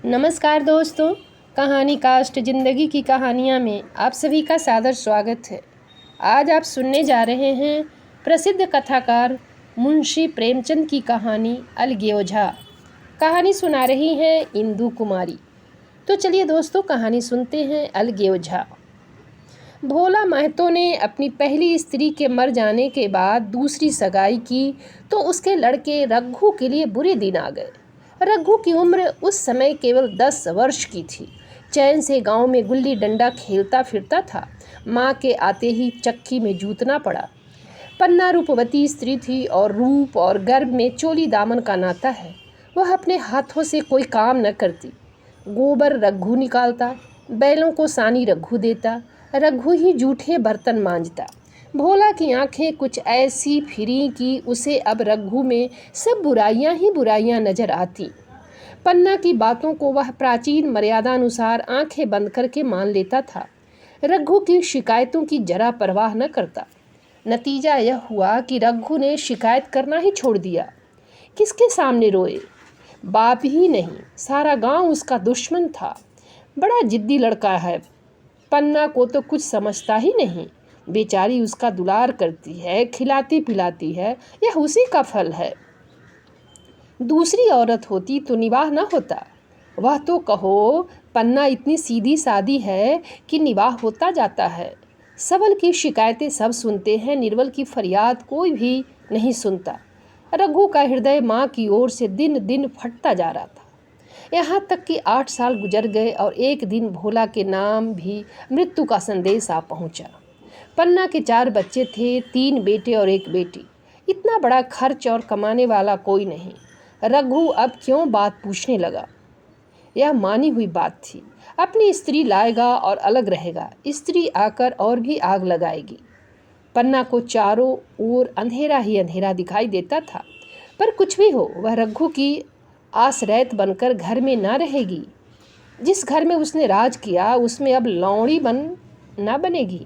नमस्कार दोस्तों, कहानी कास्ट ज़िंदगी की कहानियाँ में आप सभी का सादर स्वागत है। आज आप सुनने जा रहे हैं प्रसिद्ध कथाकार मुंशी प्रेमचंद की कहानी अलगे ओझा। कहानी सुना रही हैं इंदु कुमारी। तो चलिए दोस्तों, कहानी सुनते हैं अलगे ओझा। भोला महतो ने अपनी पहली स्त्री के मर जाने के बाद दूसरी सगाई की तो उसके लड़के रघु के लिए बुरे दिन आ गए। रघु की उम्र उस समय केवल 10 वर्ष की थी। चैन से गांव में गुल्ली डंडा खेलता फिरता था। माँ के आते ही चक्की में जूतना पड़ा। पन्ना रूपवती स्त्री थी और रूप और गर्भ में चोली दामन का नाता है। वह अपने हाथों से कोई काम न करती। गोबर रघु निकालता, बैलों को सानी रघु देता, रघु ही जूठे बर्तन मांजता। भोला की आंखें कुछ ऐसी फिरी कि उसे अब रघु में सब बुराइयां ही बुराइयां नजर आती। पन्ना की बातों को वह प्राचीन मर्यादा अनुसार आंखें बंद करके मान लेता था। रघु की शिकायतों की जरा परवाह न करता। नतीजा यह हुआ कि रघु ने शिकायत करना ही छोड़ दिया। किसके सामने रोए? बाप ही नहीं, सारा गांव उसका दुश्मन था। बड़ा जिद्दी लड़का है। पन्ना को तो कुछ समझता ही नहीं। बेचारी उसका दुलार करती है, खिलाती पिलाती है, यह उसी का फल है। दूसरी औरत होती तो निवाह न होता। वह तो कहो, पन्ना इतनी सीधी सादी है कि निवाह होता जाता है। सबल की शिकायतें सब सुनते हैं, निर्बल की फरियाद कोई भी नहीं सुनता। रघु का हृदय माँ की ओर से दिन दिन फटता जा रहा था। यहाँ तक कि 8 साल गुजर गए और एक दिन भोला के नाम भी मृत्यु का संदेश आ पहुँचा। पन्ना के 4 बच्चे थे, 3 बेटे और 1 बेटी। इतना बड़ा खर्च और कमाने वाला कोई नहीं। रघु अब क्यों बात पूछने लगा? यह मानी हुई बात थी। अपनी स्त्री लाएगा और अलग रहेगा। स्त्री आकर और भी आग लगाएगी। पन्ना को चारों ओर अंधेरा ही अंधेरा दिखाई देता था। पर कुछ भी हो, वह रघु की आश्रैत बनकर घर में ना रहेगी। जिस घर में उसने राज किया उसमें अब लौंडी ना बनेगी।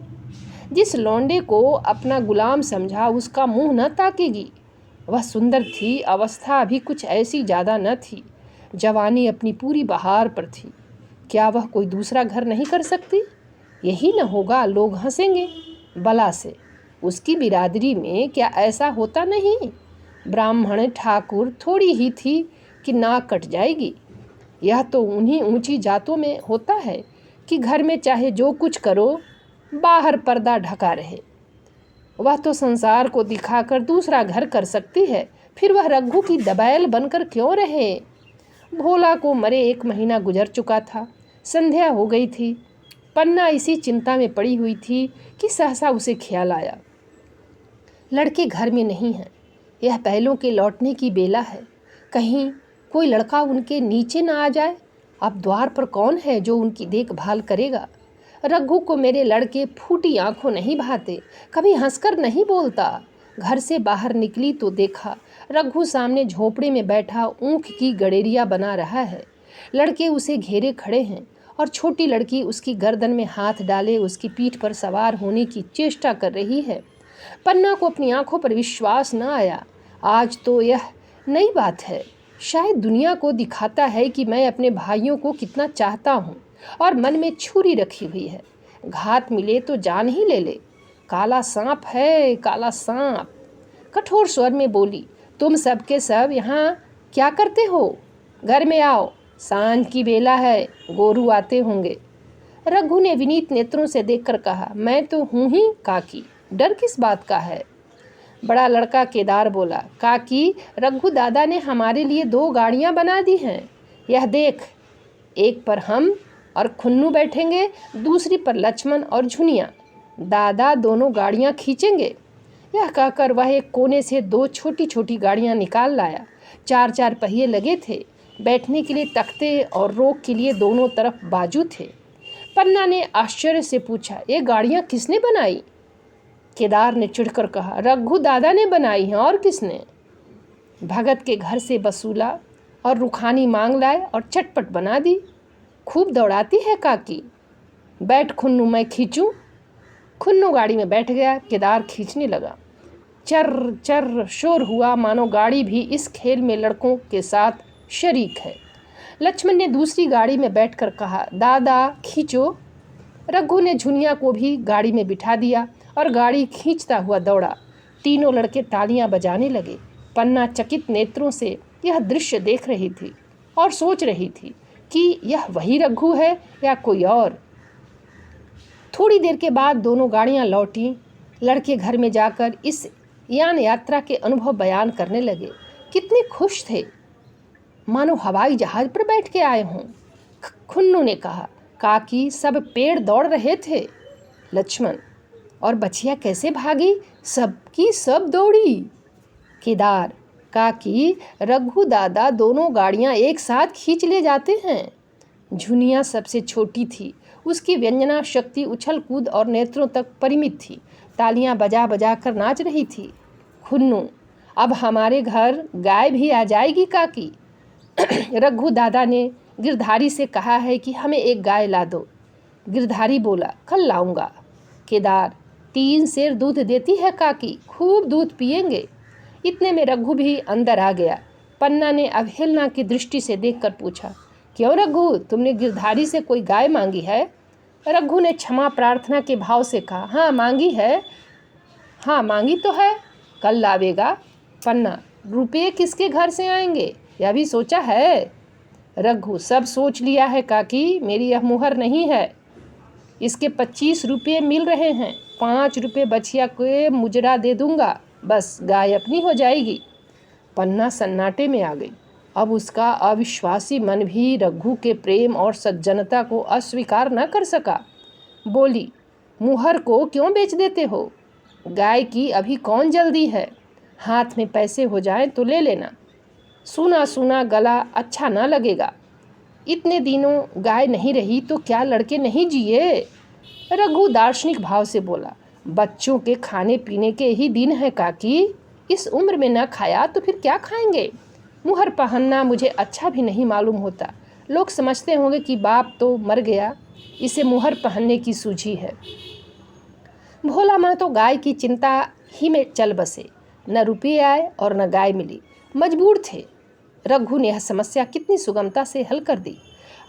जिस लौंडे को अपना गुलाम समझा उसका मुंह न ताकेगी। वह सुंदर थी, अवस्था अभी कुछ ऐसी ज़्यादा न थी। जवानी अपनी पूरी बहार पर थी। क्या वह कोई दूसरा घर नहीं कर सकती? यही न होगा, लोग हंसेंगे बला से। उसकी बिरादरी में क्या ऐसा होता नहीं? ब्राह्मण ठाकुर थोड़ी ही थी कि नाक कट जाएगी। यह तो उन्हीं ऊंची जातों में होता है कि घर में चाहे जो कुछ करो, बाहर पर्दा ढका रहे। वह तो संसार को दिखाकर दूसरा घर कर सकती है, फिर वह रघु की दबैल बनकर क्यों रहे? भोला को मरे 1 महीना गुजर चुका था। संध्या हो गई थी। पन्ना इसी चिंता में पड़ी हुई थी कि सहसा उसे ख्याल आया, लड़के घर में नहीं हैं। यह बैलों के लौटने की बेला है। कहीं कोई लड़का उनके नीचे ना आ जाए। अब द्वार पर कौन है जो उनकी देखभाल करेगा? रघु को मेरे लड़के फूटी आंखों नहीं भाते, कभी हंसकर नहीं बोलता। घर से बाहर निकली तो देखा रघु सामने झोपड़े में बैठा ऊँख की गड़ेरिया बना रहा है। लड़के उसे घेरे खड़े हैं और छोटी लड़की उसकी गर्दन में हाथ डाले उसकी पीठ पर सवार होने की चेष्टा कर रही है। पन्ना को अपनी आंखों पर विश्वास न आया। आज तो यह नई बात है। शायद दुनिया को दिखाता है कि मैं अपने भाइयों को कितना चाहता हूँ और मन में छुरी रखी हुई है। घात मिले तो जान ही ले ले। काला सांप है, काला सांप। कठोर स्वर में बोली, तुम सब के सब यहाँ क्या करते हो? घर में आओ, सांझ की बेला है, गोरू आते होंगे। रघु ने विनीत नेत्रों से देखकर कहा, मैं तो हूँ ही काकी, डर किस बात का है? बड़ा लड़का केदार बोला, काकी, रघु दादा ने हमारे लिए 2 गाड़ियाँ बना दी हैं। यह देख, एक पर हम और खुन्नू बैठेंगे, दूसरी पर लक्ष्मण और झुनिया। दादा दोनों गाड़ियाँ खींचेंगे। यह कहकर वह एक कोने से 2 छोटी छोटी गाड़ियाँ निकाल लाया। 4-4 पहिए लगे थे। बैठने के लिए तख्ते और रोक के लिए दोनों तरफ बाजू थे। पन्ना ने आश्चर्य से पूछा, ये गाड़ियाँ किसने बनाई? केदार ने चिढ़कर कहा, रघु दादा ने बनाई हैं, और किसने? भगत के घर से वसूला और रुखानी मांग लाए और चटपट बना दी। खूब दौड़ाती है काकी। बैठ खुन्नू, मैं खींचूं। खुन्नू गाड़ी में बैठ गया। केदार खींचने लगा। चर चर शोर हुआ, मानो गाड़ी भी इस खेल में लड़कों के साथ शरीक है। लक्ष्मण ने दूसरी गाड़ी में बैठकर कहा, दादा खींचो। रघु ने झुनिया को भी गाड़ी में बिठा दिया और गाड़ी खींचता हुआ दौड़ा। तीनों लड़के तालियां बजाने लगे। पन्ना चकित नेत्रों से यह दृश्य देख रही थी और सोच रही थी कि यह वही रघु है या कोई और। थोड़ी देर के बाद दोनों गाड़ियां लौटी। लड़के घर में जाकर इस यान यात्रा के अनुभव बयान करने लगे। कितने खुश थे, मानो हवाई जहाज पर बैठ के आए हों। खुन्नू ने कहा, काकी सब पेड़ दौड़ रहे थे। लक्ष्मण, और बछिया कैसे भागी? सबकी सब दौड़ी। केदार, काकी रघु दादा दोनों गाड़ियां एक साथ खींच ले जाते हैं। झुनिया सबसे छोटी थी, उसकी व्यंजना शक्ति उछल कूद और नेत्रों तक परिमित थी। तालियां बजा बजा कर नाच रही थी। खुन्नू, अब हमारे घर गाय भी आ जाएगी काकी। रघु दादा ने गिरधारी से कहा है कि हमें एक गाय ला दो। गिरधारी बोला, कल लाऊंगा। केदार, 3 सेर दूध देती है काकी, खूब दूध पिएंगे। इतने में रघु भी अंदर आ गया। पन्ना ने अवहेलना की दृष्टि से देखकर पूछा, क्यों रघु, तुमने गिरधारी से कोई गाय मांगी है? रघु ने क्षमा प्रार्थना के भाव से कहा, हाँ मांगी है। हाँ मांगी तो है, कल लावेगा। पन्ना, रुपये किसके घर से आएंगे, यह भी सोचा है? रघु, सब सोच लिया है काकी, मेरी यह मुहर नहीं है। इसके 25 रुपये मिल रहे हैं, 5 रुपये बछिया को मुजरा दे दूंगा, बस गाय अपनी हो जाएगी। पन्ना सन्नाटे में आ गई। अब उसका अविश्वासी मन भी रघु के प्रेम और सज्जनता को अस्वीकार न कर सका। बोली, मुहर को क्यों बेच देते हो? गाय की अभी कौन जल्दी है, हाथ में पैसे हो जाएं तो ले लेना। सूना सूना गला अच्छा ना लगेगा। इतने दिनों गाय नहीं रही तो क्या लड़के नहीं जिए? रघु दार्शनिक भाव से बोला, बच्चों के खाने पीने के ही दिन है काकी, इस उम्र में न खाया तो फिर क्या खाएंगे? मुहर पहनना मुझे अच्छा भी नहीं मालूम होता। लोग समझते होंगे कि बाप तो मर गया, इसे मुहर पहनने की सूझी है। भोला माँ तो गाय की चिंता ही में चल बसे। न रुपये आए और न गाय मिली, मजबूर थे। रघु ने यह समस्या कितनी सुगमता से हल कर दी।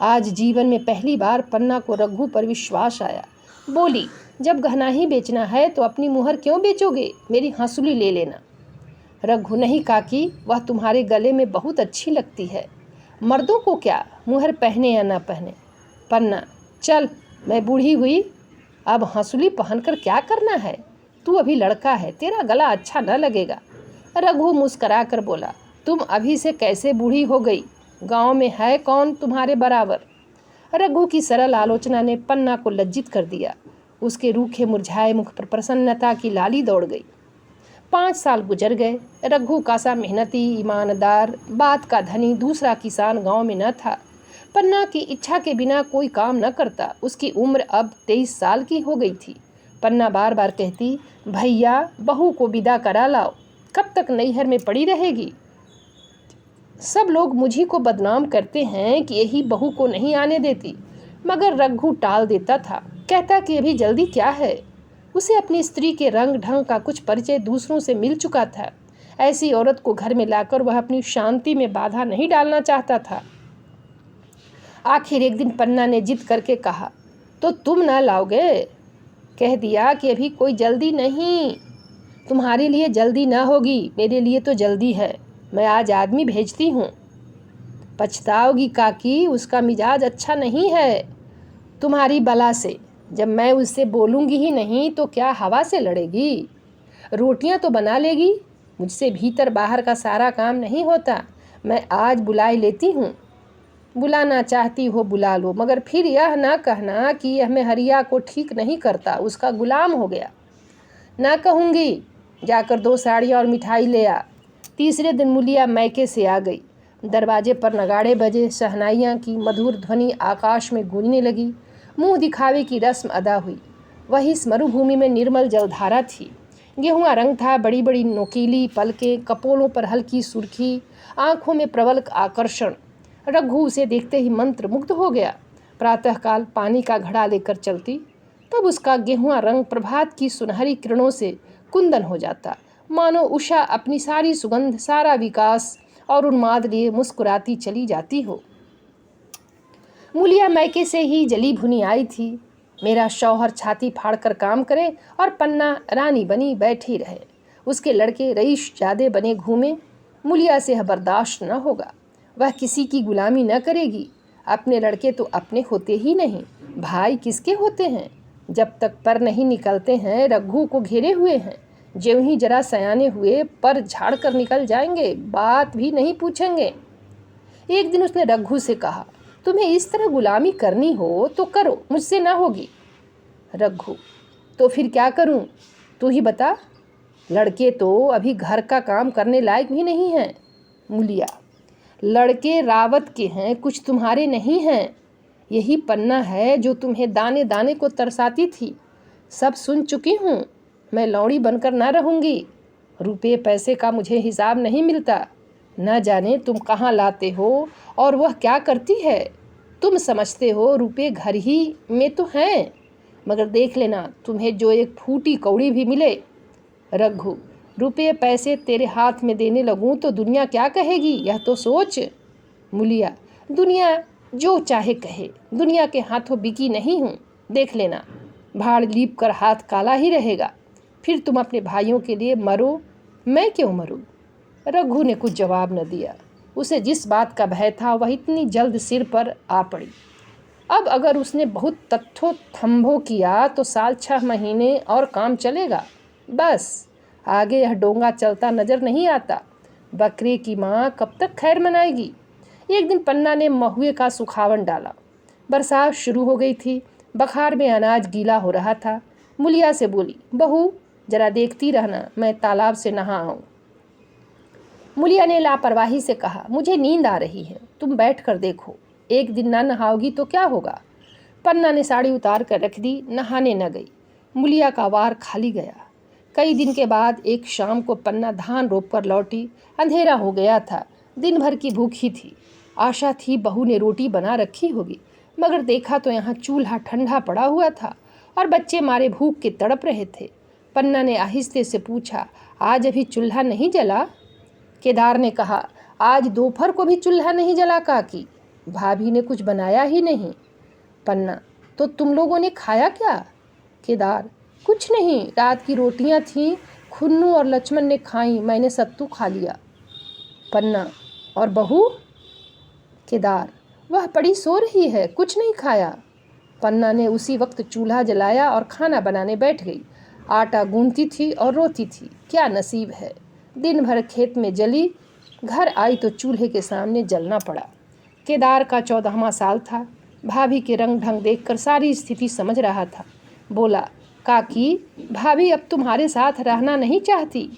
आज जीवन में पहली बार पन्ना को रघु पर विश्वास आया। बोली, जब गहना ही बेचना है तो अपनी मुहर क्यों बेचोगे, मेरी हंसुली ले लेना। रघु, नहीं काकी, वह तुम्हारे गले में बहुत अच्छी लगती है। मर्दों को क्या, मुहर पहने या ना पहने। पन्ना, चल, मैं बूढ़ी हुई, अब हंसुली पहनकर क्या करना है? तू अभी लड़का है, तेरा गला अच्छा न लगेगा। रघु मुस्करा कर बोला, तुम अभी से कैसे बूढ़ी हो गई, गांव में है कौन तुम्हारे बराबर? रघु की सरल आलोचना ने पन्ना को लज्जित कर दिया। उसके रूखे मुरझाए मुख पर प्रसन्नता की लाली दौड़ गई। 5 साल गुजर गए। रघु का सा मेहनती, ईमानदार, बात का धनी दूसरा किसान गांव में न था। पन्ना की इच्छा के बिना कोई काम न करता। उसकी उम्र अब 23 साल की हो गई थी। पन्ना बार बार कहती, भैया बहू को विदा करा लाओ, कब तक नैहर में पड़ी रहेगी? सब लोग मुझी को बदनाम करते हैं कि यही बहू को नहीं आने देती, मगर रघु टाल देता था। कहता कि अभी जल्दी क्या है। उसे अपनी स्त्री के रंग ढंग का कुछ परिचय दूसरों से मिल चुका था। ऐसी औरत को घर में लाकर वह अपनी शांति में बाधा नहीं डालना चाहता था। आखिर एक दिन पन्ना ने जिद करके कहा, तो तुम ना लाओगे? कह दिया कि अभी कोई जल्दी नहीं, तुम्हारे लिए जल्दी ना होगी, मेरे लिए तो जल्दी है, मैं आज आदमी भेजती हूँ। पछताओगी काकी, उसका मिजाज अच्छा नहीं है तुम्हारी बला से। जब मैं उससे बोलूँगी ही नहीं तो क्या हवा से लड़ेगी? रोटियाँ तो बना लेगी, मुझसे भीतर बाहर का सारा काम नहीं होता। मैं आज बुलाई लेती हूँ। बुलाना चाहती हो बुला लो, मगर फिर यह ना कहना कि यह मैं हरिया को ठीक नहीं करता, उसका गुलाम हो गया। ना कहूँगी, जाकर 2 साड़ियाँ और मिठाई ले आ। तीसरे दिन मुलिया मैके से आ गई। दरवाजे पर नगाड़े बजे, शहनाइयाँ की मधुर ध्वनि आकाश में गूंजने लगी। मुंह दिखावे की रस्म अदा हुई। वही इस मरुभूमि में निर्मल जलधारा थी। गेहुआ रंग था, बड़ी बड़ी नोकीली पलकें, कपोलों पर हल्की सुर्खी, आंखों में प्रबल आकर्षण। रघु उसे देखते ही मंत्र मुग्ध हो गया। प्रातःकाल पानी का घड़ा लेकर चलती, तब उसका गेहुआ रंग प्रभात की सुनहरी किरणों से कुंदन हो जाता, मानो उषा अपनी सारी सुगंध, सारा विकास और उन्माद लिए मुस्कुराती चली जाती हो। मूलिया मैके से ही जली भुनी आई थी। मेरा शौहर छाती फाड़कर काम करे और पन्ना रानी बनी बैठी रहे, उसके लड़के रईस ज़्यादा बने घूमे। मूलिया से यह बर्दाश्त न होगा। वह किसी की गुलामी न करेगी। अपने लड़के तो अपने होते ही नहीं, भाई किसके होते हैं? जब तक पर नहीं निकलते हैं रघु को घेरे हुए हैं। ज्यों ही जरा सयाने हुए पर झाड़ कर निकल जाएंगे, बात भी नहीं पूछेंगे। एक दिन उसने रघु से कहा, तुम्हें इस तरह गुलामी करनी हो तो करो, मुझसे ना होगी। रघु, तो फिर क्या करूं? तू ही बता। लड़के तो अभी घर का काम करने लायक भी नहीं हैं। मूलिया, लड़के रावत के हैं, कुछ तुम्हारे नहीं हैं। यही पन्ना है जो तुम्हें दाने दाने को तरसाती थी। सब सुन चुकी हूँ। मैं लौड़ी बनकर ना रहूँगी। रुपये पैसे का मुझे हिसाब नहीं मिलता। न जाने तुम कहाँ लाते हो और वह क्या करती है। तुम समझते हो रुपये घर ही में तो हैं, मगर देख लेना तुम्हें जो एक फूटी कौड़ी भी मिले। रघु, रुपये पैसे तेरे हाथ में देने लगूं तो दुनिया क्या कहेगी, यह तो सोच। मूलिया, दुनिया जो चाहे कहे, दुनिया के हाथों बिकी नहीं हूँ। देख लेना भाड़ लीप कर हाथ काला ही रहेगा। फिर तुम अपने भाइयों के लिए मरो, मैं क्यों मरूं? रघु ने कुछ जवाब न दिया। उसे जिस बात का भय था वह इतनी जल्द सिर पर आ पड़ी। अब अगर उसने बहुत तत्थो थम्भो किया तो साल 6 महीने और काम चलेगा। बस आगे यह डोंगा चलता नजर नहीं आता। बकरे की माँ कब तक खैर मनाएगी? एक दिन पन्ना ने महुए का सुखावन डाला। बरसात शुरू हो गई थी। बखार में अनाज गीला हो रहा था। मूलिया से बोली, बहू जरा देखती रहना, मैं तालाब से नहा आऊँ। मूलिया ने लापरवाही से कहा, मुझे नींद आ रही है, तुम बैठ कर देखो। एक दिन ना नहाओगी तो क्या होगा? पन्ना ने साड़ी उतार कर रख दी, नहाने न गई। मूलिया का वार खाली गया। कई दिन के बाद एक शाम को पन्ना धान रोप कर लौटी। अंधेरा हो गया था। दिन भर की भूखी थी। आशा थी बहू ने रोटी बना रखी होगी, मगर देखा तो यहाँ चूल्हा ठंडा पड़ा हुआ था और बच्चे मारे भूख के तड़प रहे थे। पन्ना ने आहिस्ते से पूछा, आज अभी चूल्हा नहीं जला? केदार ने कहा, आज दोपहर को भी चूल्हा नहीं जला काकी, भाभी ने कुछ बनाया ही नहीं। पन्ना, तो तुम लोगों ने खाया क्या? केदार, कुछ नहीं, रात की रोटियां थीं, खुन्नू और लक्ष्मण ने खाई, मैंने सत्तू खा लिया। पन्ना, और बहू? केदार, वह पड़ी सो रही है, कुछ नहीं खाया। पन्ना ने उसी वक्त चूल्हा जलाया और खाना बनाने बैठ गई। आटा गूंथती थी और रोती थी। क्या नसीब है। दिन भर खेत में जली, घर आई तो चूल्हे के सामने जलना पड़ा। केदार का 14वां साल था। भाभी के रंग ढंग देखकर सारी स्थिति समझ रहा था। बोला, काकी भाभी अब तुम्हारे साथ रहना नहीं चाहती।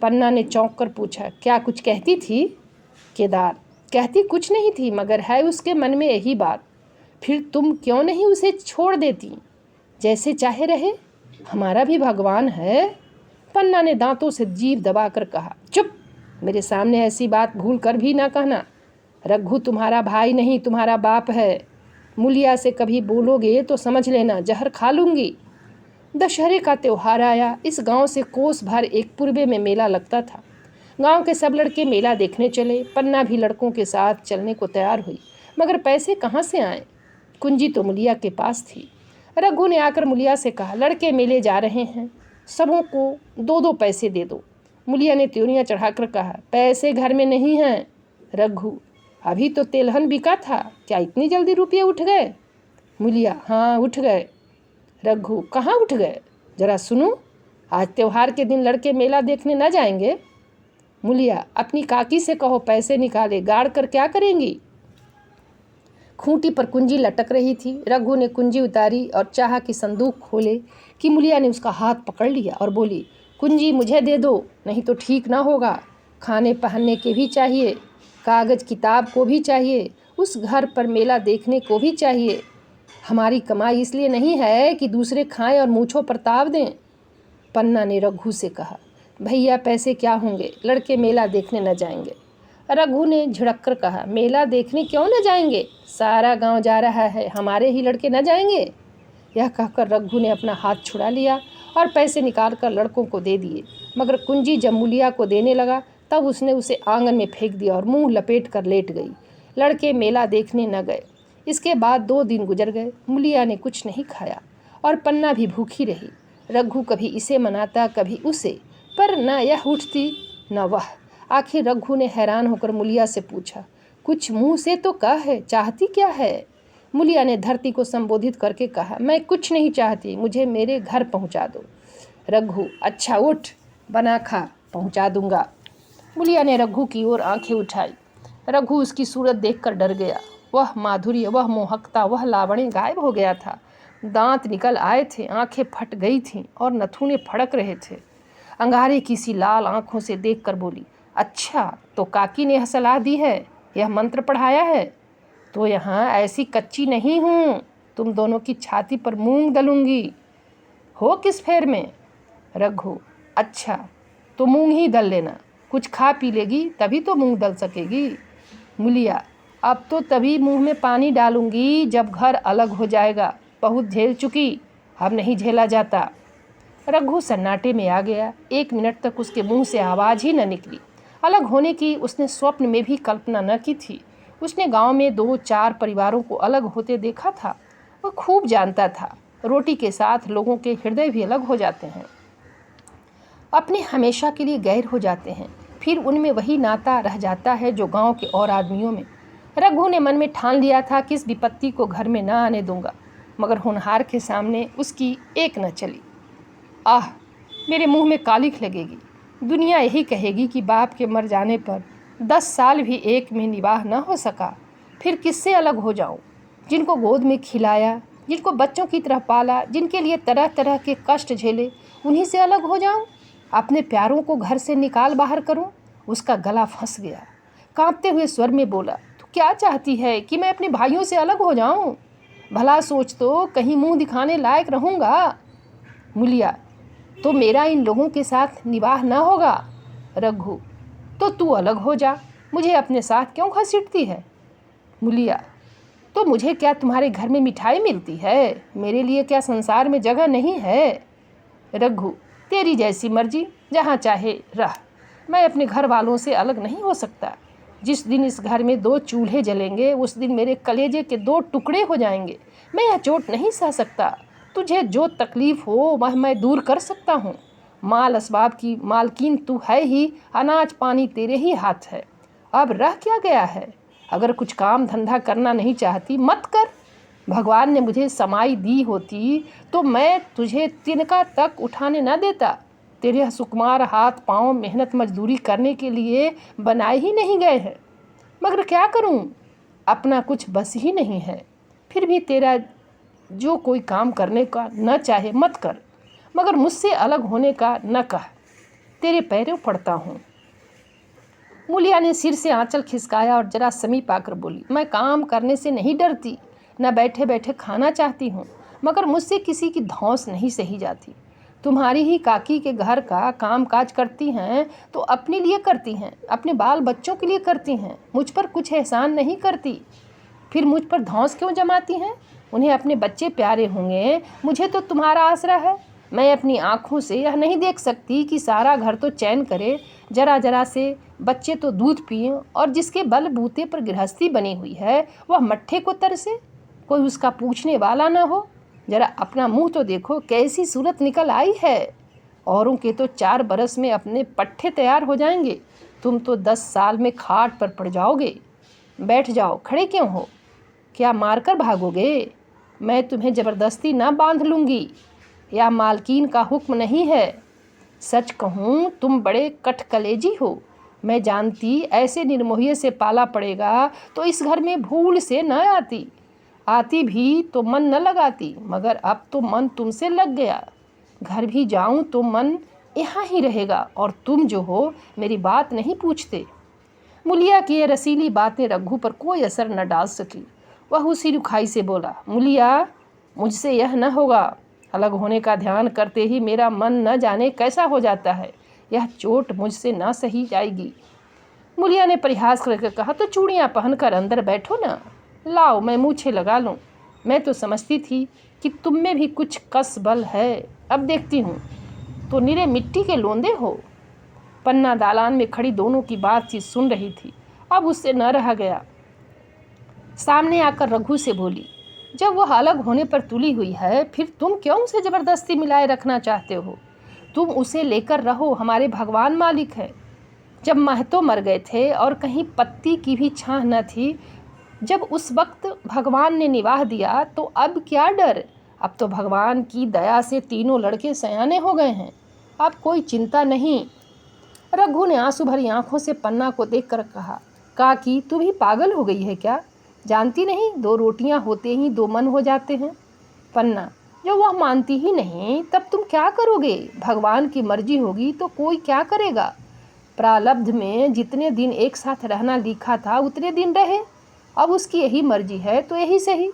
पन्ना ने चौंक कर पूछा, क्या कुछ कहती थी? केदार, कहती कुछ नहीं थी, मगर है उसके मन में यही बात। फिर तुम क्यों नहीं उसे छोड़ देती? जैसे चाहे रहे, हमारा भी भगवान है। पन्ना ने दांतों से जीभ दबाकर कहा, चुप, मेरे सामने ऐसी बात भूल कर भी ना कहना। रघु तुम्हारा भाई नहीं, तुम्हारा बाप है। मूलिया से कभी बोलोगे तो समझ लेना जहर खा लूँगी। दशहरे का त्योहार आया। इस गांव से कोस भर एक पूर्वे में मेला लगता था। गांव के सब लड़के मेला देखने चले। पन्ना भी लड़कों के साथ चलने को तैयार हुई, मगर पैसे कहाँ से आए? कुंजी तो मूलिया के पास थी। रघु ने आकर मूलिया से कहा, लड़के मेले जा रहे हैं, सबों को 2-2 पैसे दे दो। मूलिया ने त्योरियां चढ़ाकर कहा, पैसे घर में नहीं हैं। रघु, अभी तो तेलहन बिका था, क्या इतनी जल्दी रुपये उठ गए? मूलिया, हाँ उठ गए। रघु, कहाँ उठ गए? जरा सुनो, आज त्योहार के दिन लड़के मेला देखने न जाएंगे? मूलिया, अपनी काकी से कहो पैसे निकाले, गाड़ कर क्या करेंगी? खूंटी पर कुंजी लटक रही थी। रघु ने कुंजी उतारी और चाहा कि संदूक खोले कि मूलिया ने उसका हाथ पकड़ लिया और बोली, कुंजी मुझे दे दो, नहीं तो ठीक ना होगा। खाने पहनने के भी चाहिए, कागज़ किताब को भी चाहिए, उस घर पर मेला देखने को भी चाहिए। हमारी कमाई इसलिए नहीं है कि दूसरे खाएं और मूँछों पर ताव दें। पन्ना ने रघु से कहा, भैया पैसे क्या होंगे, लड़के मेला देखने न जाएंगे। रघु ने झिड़क कर कहा, मेला देखने क्यों न जाएंगे? सारा गांव जा रहा है, हमारे ही लड़के न जाएंगे? यह कहकर रघु ने अपना हाथ छुड़ा लिया और पैसे निकाल कर लड़कों को दे दिए। मगर कुंजी जब मूलिया को देने लगा तब उसने उसे आंगन में फेंक दिया और मुंह लपेट कर लेट गई। लड़के मेला देखने न गए। इसके बाद 2 दिन गुजर गए। मुलिया ने कुछ नहीं खाया और पन्ना भी भूखी रही। रघु कभी इसे मनाता कभी उसे, पर न यह उठती न वह। आखिर रघु ने हैरान होकर मुलिया से पूछा, कुछ मुंह से तो कह, चाहती क्या है? मुलिया ने धरती को संबोधित करके कहा, मैं कुछ नहीं चाहती, मुझे मेरे घर पहुंचा दो। रघु, अच्छा उठ, बना खा, पहुंचा दूंगा। मुलिया ने रघु की ओर आंखें उठाई। रघु उसकी सूरत देखकर डर गया। वह माधुर्य, वह मोहकता, वह लावण्य गायब हो गया था। दांत निकल आए थे, आंखें फट गई थीं और नथुने फड़क रहे थे। अंगारे की सी लाल आंखों से देखकर बोली, अच्छा तो काकी ने यह सलाह दी है, यह मंत्र पढ़ाया है? तो यहाँ ऐसी कच्ची नहीं हूँ, तुम दोनों की छाती पर मूंग दलूंगी। हो किस फेर में? रघु, अच्छा तो मूंग ही दल लेना, कुछ खा पी लेगी तभी तो मूंग दल सकेगी। मुलिया, अब तो तभी मुंह में पानी डालूंगी जब घर अलग हो जाएगा, बहुत झेल चुकी, अब नहीं झेला जाता। रघु सन्नाटे में आ गया। 1 मिनट तक उसके मुंह से आवाज़ ही न निकली। अलग होने की उसने स्वप्न में भी कल्पना न की थी। उसने गांव में 2-4 परिवारों को अलग होते देखा था। वह खूब जानता था, रोटी के साथ लोगों के हृदय भी अलग हो जाते हैं, अपने हमेशा के लिए गैर हो जाते हैं, फिर उनमें वही नाता रह जाता है जो गांव के और आदमियों में। रघु ने मन में ठान लिया था कि इस विपत्ति को घर में न आने दूंगा, मगर होनहार के सामने उसकी एक न चली। आह, मेरे मुंह में कालिख लगेगी। दुनिया यही कहेगी कि बाप के मर जाने पर 10 साल भी एक में निवाह न हो सका, फिर किससे अलग हो जाऊं? जिनको गोद में खिलाया, जिनको बच्चों की तरह पाला, जिनके लिए तरह तरह के कष्ट झेले, उन्हीं से अलग हो जाऊं? अपने प्यारों को घर से निकाल बाहर करूं? उसका गला फंस गया। कांपते हुए स्वर में बोला, तू क्या चाहती है कि मैं अपने भाइयों से अलग हो जाऊं? भला सोच तो, कहीं मुंह दिखाने लायक रहूंगा? मुलिया, तो मेरा इन लोगों के साथ निवाह न होगा। रघु, तो तू अलग हो जा, मुझे अपने साथ क्यों घसीटती है? मुलिया, तो मुझे क्या तुम्हारे घर में मिठाई मिलती है? मेरे लिए क्या संसार में जगह नहीं है? रघु, तेरी जैसी मर्जी, जहाँ चाहे रह, मैं अपने घर वालों से अलग नहीं हो सकता। जिस दिन इस घर में 2 चूल्हे जलेंगे उस दिन मेरे कलेजे के 2 टुकड़े हो जाएंगे। मैं यह चोट नहीं सह सकता। तुझे जो तकलीफ हो वह मैं दूर कर सकता हूँ। माल असबाब की मालकीन तू है ही, अनाज पानी तेरे ही हाथ है। अब रह क्या गया है? अगर कुछ काम धंधा करना नहीं चाहती मत कर। भगवान ने मुझे समाई दी होती तो मैं तुझे तिनका तक उठाने न देता। तेरे सुकुमार हाथ पांव मेहनत मजदूरी करने के लिए बनाए ही नहीं गए हैं, मगर क्या करूं, अपना कुछ बस ही नहीं है। फिर भी तेरा जो कोई काम करने का न चाहे मत कर, मगर मुझसे अलग होने का न कह, तेरे पैरों पड़ता हूँ। मुलिया ने सिर से आंचल खिसकाया और जरा समीप आकर बोली, मैं काम करने से नहीं डरती, न बैठे बैठे खाना चाहती हूँ, मगर मुझसे किसी की धौंस नहीं सही जाती। तुम्हारी ही काकी के घर का काम काज करती हैं तो अपने लिए करती हैं, अपने बाल बच्चों के लिए करती हैं, मुझ पर कुछ एहसान नहीं करती। फिर मुझ पर धौंस क्यों जमाती हैं? उन्हें अपने बच्चे प्यारे होंगे, मुझे तो तुम्हारा आसरा है। मैं अपनी आँखों से यह नहीं देख सकती कि सारा घर तो चैन करे, जरा जरा से बच्चे तो दूध पिए, और जिसके बल बूते पर गृहस्थी बनी हुई है वह मट्ठे को तरसे, कोई उसका पूछने वाला न हो। जरा अपना मुंह तो देखो, कैसी सूरत निकल आई है। औरों के तो 4 बरस में अपने पट्ठे तैयार हो जाएंगे, तुम तो 10 साल में खाट पर पड़ जाओगे। बैठ जाओ, खड़े क्यों हो? क्या मारकर भागोगे? मैं तुम्हें ज़बरदस्ती ना बांध लूँगी, या मालकीन का हुक्म नहीं है। सच कहूँ तुम बड़े कठकलेजी हो। मैं जानती ऐसे निर्मोहिये से पाला पड़ेगा तो इस घर में भूल से न आती, आती भी तो मन न लगाती, मगर अब तो मन तुमसे लग गया। घर भी जाऊँ तो मन यहाँ ही रहेगा, और तुम जो हो मेरी बात नहीं पूछते। मुलिया की ये रसीली बातें रघु पर कोई असर न डाल सकी। वह उसी रुखाई से बोला, मुलिया, मुझसे यह न होगा। अलग होने का ध्यान करते ही मेरा मन न जाने कैसा हो जाता है। यह चोट मुझसे न सही जाएगी। मुलिया ने परिहास करके कहा, तो चूड़ियाँ पहनकर अंदर बैठो ना, लाओ मैं मूछें लगा लूँ। मैं तो समझती थी कि तुम में भी कुछ कस बल है, अब देखती हूँ तो निरे मिट्टी के लोंदे हो। पन्ना दालान में खड़ी दोनों की बातचीत सुन रही थी, अब उससे न रहा गया। सामने आकर रघु से बोली, जब वह अलग होने पर तुली हुई है फिर तुम क्यों उसे ज़बरदस्ती मिलाए रखना चाहते हो? तुम उसे लेकर रहो, हमारे भगवान मालिक है। जब महतो मर गए थे और कहीं पत्ती की भी छाह न थी, जब उस वक्त भगवान ने निवाह दिया तो अब क्या डर? अब तो भगवान की दया से तीनों लड़के सयाने हो गए हैं, अब कोई चिंता नहीं। रघु ने आंसू भरी आंखों से पन्ना को देखकर कहा, काकी तू भी पागल हो गई है क्या? जानती नहीं, 2 रोटियां होते ही 2 मन हो जाते हैं। पन्ना, जब वह मानती ही नहीं तब तुम क्या करोगे? भगवान की मर्जी होगी तो कोई क्या करेगा? प्रारब्ध में जितने दिन एक साथ रहना लिखा था उतने दिन रहे, अब उसकी यही मर्जी है तो यही सही।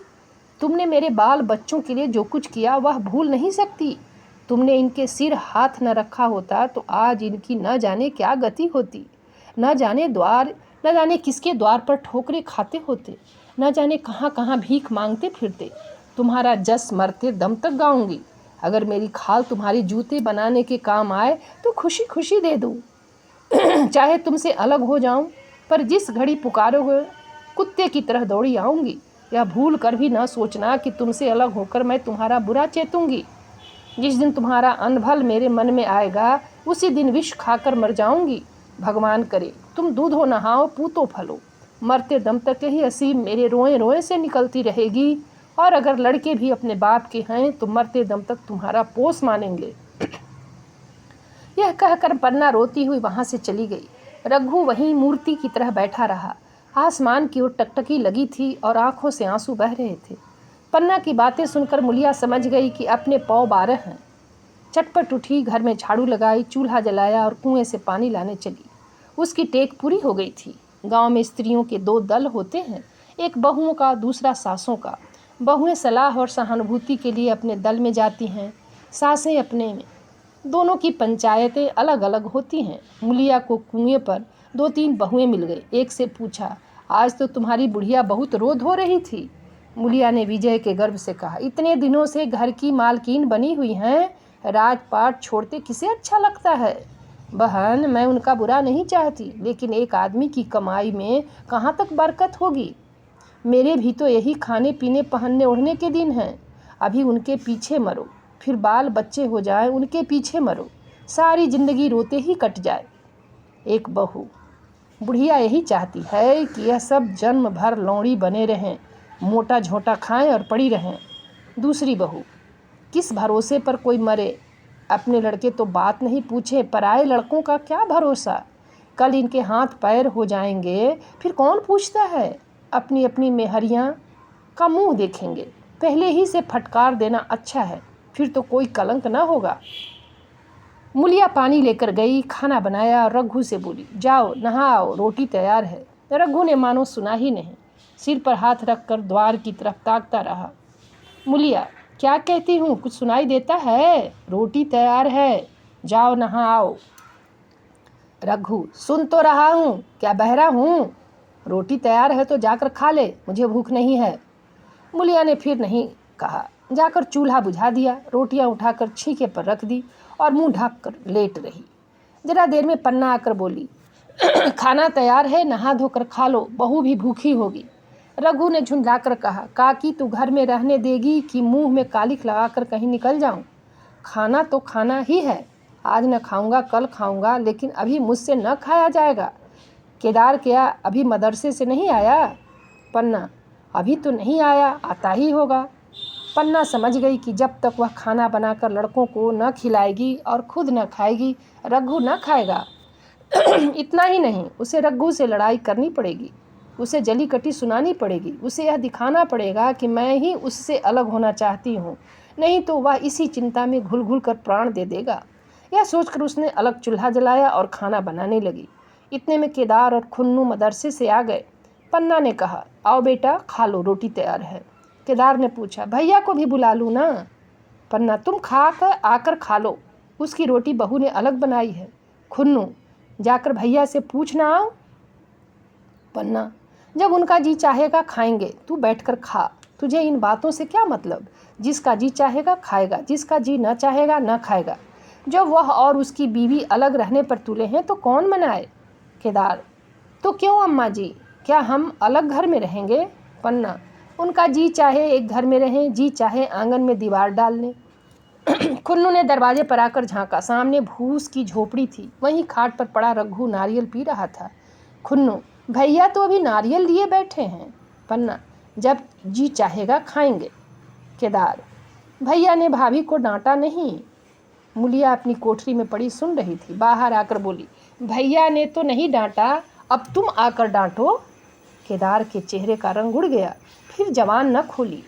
तुमने मेरे बाल बच्चों के लिए जो कुछ किया वह भूल नहीं सकती। तुमने इनके सिर हाथ न रखा होता तो आज इनकी न जाने क्या गति होती। न जाने किसके द्वार पर ठोकरे खाते होते, न जाने कहाँ कहाँ भीख मांगते फिरते। तुम्हारा जस मरते दम तक गाऊंगी। अगर मेरी खाल तुम्हारी जूते बनाने के काम आए तो खुशी खुशी दे दूँ। चाहे तुमसे अलग हो जाऊं, पर जिस घड़ी पुकारोगे कुत्ते की तरह दौड़ी आऊंगी। यह भूल कर भी न सोचना कि तुमसे अलग होकर मैं तुम्हारा बुरा चेतूंगी। जिस दिन तुम्हारा अनभल मेरे मन में आएगा उसी दिन विष खाकर मर जाऊंगी। भगवान करे तुम दूधो नहाओ पूतो फलो, मरते दम तक यही असीम मेरे रोए रोए से निकलती रहेगी। और अगर लड़के भी अपने बाप के हैं तो मरते दम तक तुम्हारा पोस मानेंगे। यह कहकर पन्ना रोती हुई वहां से चली गई। रघु वहीं मूर्ति की तरह बैठा रहा। आसमान की ओर टकटकी लगी थी और आंखों से आंसू बह रहे थे। पन्ना की बातें सुनकर मुलिया समझ गई कि अपने पौ 12 हैं। चटपट उठी, घर में झाड़ू लगाई, चूल्हा जलाया और कुएं से पानी लाने चली। उसकी टेक पूरी हो गई थी। गांव में स्त्रियों के 2 दल होते हैं, एक बहुओं का, दूसरा सासों का। बहुएं सलाह और सहानुभूति के लिए अपने दल में जाती हैं, सासें अपने में। दोनों की पंचायतें अलग अलग होती हैं। मुलिया को कुएं पर 2-3 बहुएं मिल गई। एक से पूछा, आज तो तुम्हारी बुढ़िया बहुत रोध हो रही थी। मुलिया ने विजय के गर्व से कहा, इतने दिनों से घर की मालकिन बनी हुई हैं, राजपाट छोड़ते किसे अच्छा लगता है? बहन, मैं उनका बुरा नहीं चाहती, लेकिन एक आदमी की कमाई में कहाँ तक बरकत होगी? मेरे भी तो यही खाने पीने पहनने ओढ़ने के दिन हैं। अभी उनके पीछे मरो, फिर बाल बच्चे हो जाए उनके पीछे मरो, सारी जिंदगी रोते ही कट जाए। एक बहू, बुढ़िया यही चाहती है कि यह सब जन्म भर लौड़ी बने रहें, मोटा झोटा खाएं और पड़ी रहें। दूसरी बहू, किस भरोसे पर कोई मरे? अपने लड़के तो बात नहीं पूछे, पराए लड़कों का क्या भरोसा? कल इनके हाथ पैर हो जाएंगे फिर कौन पूछता है? अपनी अपनी मेहरियां का मुंह देखेंगे। पहले ही से फटकार देना अच्छा है, फिर तो कोई कलंक ना होगा। मुलिया पानी लेकर गई, खाना बनाया और रघु से बोली, जाओ नहाओ, रोटी तैयार है। रघु ने मानो सुना ही नहीं, सिर पर हाथ रखकर द्वार की तरफ ताकता रहा। मुलिया, क्या कहती हूँ, कुछ सुनाई देता है? रोटी तैयार है, जाओ नहाओ। रघु, सुन तो रहा हूँ, क्या बहरा हूँ? रोटी तैयार है तो जाकर खा ले, मुझे भूख नहीं है। मुलिया ने फिर नहीं कहा, जाकर चूल्हा बुझा दिया, रोटियां उठाकर छीके पर रख दी और मुंह ढक कर लेट रही। जरा देर में पन्ना आकर बोली, खाना तैयार है, नहा धोकर खा लो, बहू भी भूखी होगी। रघु ने झुंझलाकर कहा, काकी तू घर में रहने देगी कि मुंह में कालिख लगाकर कहीं निकल जाऊं? खाना तो खाना ही है, आज न खाऊंगा कल खाऊंगा, लेकिन अभी मुझसे न खाया जाएगा। केदार क्या अभी मदरसे से नहीं आया? पन्ना, अभी तो नहीं आया, आता ही होगा। पन्ना समझ गई कि जब तक वह खाना बनाकर लड़कों को न खिलाएगी और खुद न खाएगी, रघु न खाएगा। इतना ही नहीं, उसे रघु से लड़ाई करनी पड़ेगी, उसे जली कटी सुनानी पड़ेगी, उसे यह दिखाना पड़ेगा कि मैं ही उससे अलग होना चाहती हूँ, नहीं तो वह इसी चिंता में घुल घुल कर प्राण दे देगा। यह सोचकर उसने अलग चूल्हा जलाया और खाना बनाने लगी। इतने में केदार और खुन्नू मदरसे से आ गए। पन्ना ने कहा, आओ बेटा खा लो, रोटी तैयार है। केदार ने पूछा, भैया को भी बुला लूँ ना? पन्ना, तुम खा कर आकर खा लो, उसकी रोटी बहू ने अलग बनाई है। खुन्नू, जाकर भैया से पूछना आओ। पन्ना, जब उनका जी चाहेगा खाएंगे, तू बैठकर खा, तुझे इन बातों से क्या मतलब? जिसका जी चाहेगा खाएगा, जिसका जी न चाहेगा न खाएगा। जब वह और उसकी बीवी अलग रहने पर तुले हैं तो कौन मनाए? केदार, तो क्यों अम्मा जी, क्या हम अलग घर में रहेंगे? पन्ना, उनका जी चाहे एक घर में रहें, जी चाहे आंगन में दीवार डाल लें। खुन्नू ने दरवाजे पर आकर झांका। सामने भूस की झोपड़ी थी, वहीं खाट पर पड़ा रघु नारियल पी रहा था। खुन्नू, भैया तो अभी नारियल लिए बैठे हैं। पन्ना, जब जी चाहेगा खाएंगे। केदार, भैया ने भाभी को डांटा नहीं। मुलिया अपनी कोठरी में पड़ी सुन रही थी, बाहर आकर बोली, भैया ने तो नहीं डांटा, अब तुम आकर डांटो। केदार के चेहरे का रंग उड़ गया, फिर जवान न खोली।